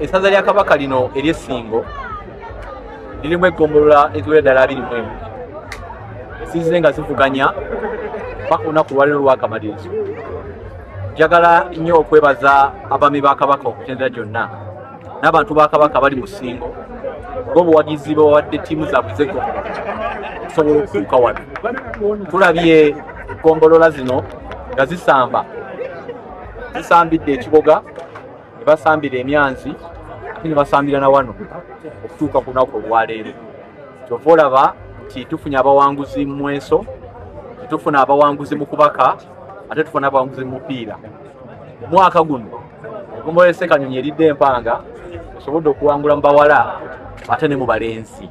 Esaza lya Kabaka lino ery'Essingo lirimu eggombolola eziwera ddala 21 sizze nga zivuganya paka olunaku lwaleero lwakamalirizo. Njagala nnyo okwebaza abaami ba Kabaka okutendera gyonna n'abantu ba Kabaka bali mu Ssingo ng'obuwagizi bwe bawadde ttiimu zaabwe z'eggombolola okusobola okutuuka wano. Tulabye eggombolola zino nga zisambidde ekiboga ne basambira Emyanzi ate ne basambira na wano okutuuka ku lunaku olwaleero. Kyova olaba nti tufunye abawanguzi mu Mweso, tufuna abawanguzi mu kubaka, ate tufuna abawanguzi mu mupiira. Omwaka guno eggombolola Ssekanyonyi eridde empanga esobodde okuwangula mu bawala ate ne mu balenzi.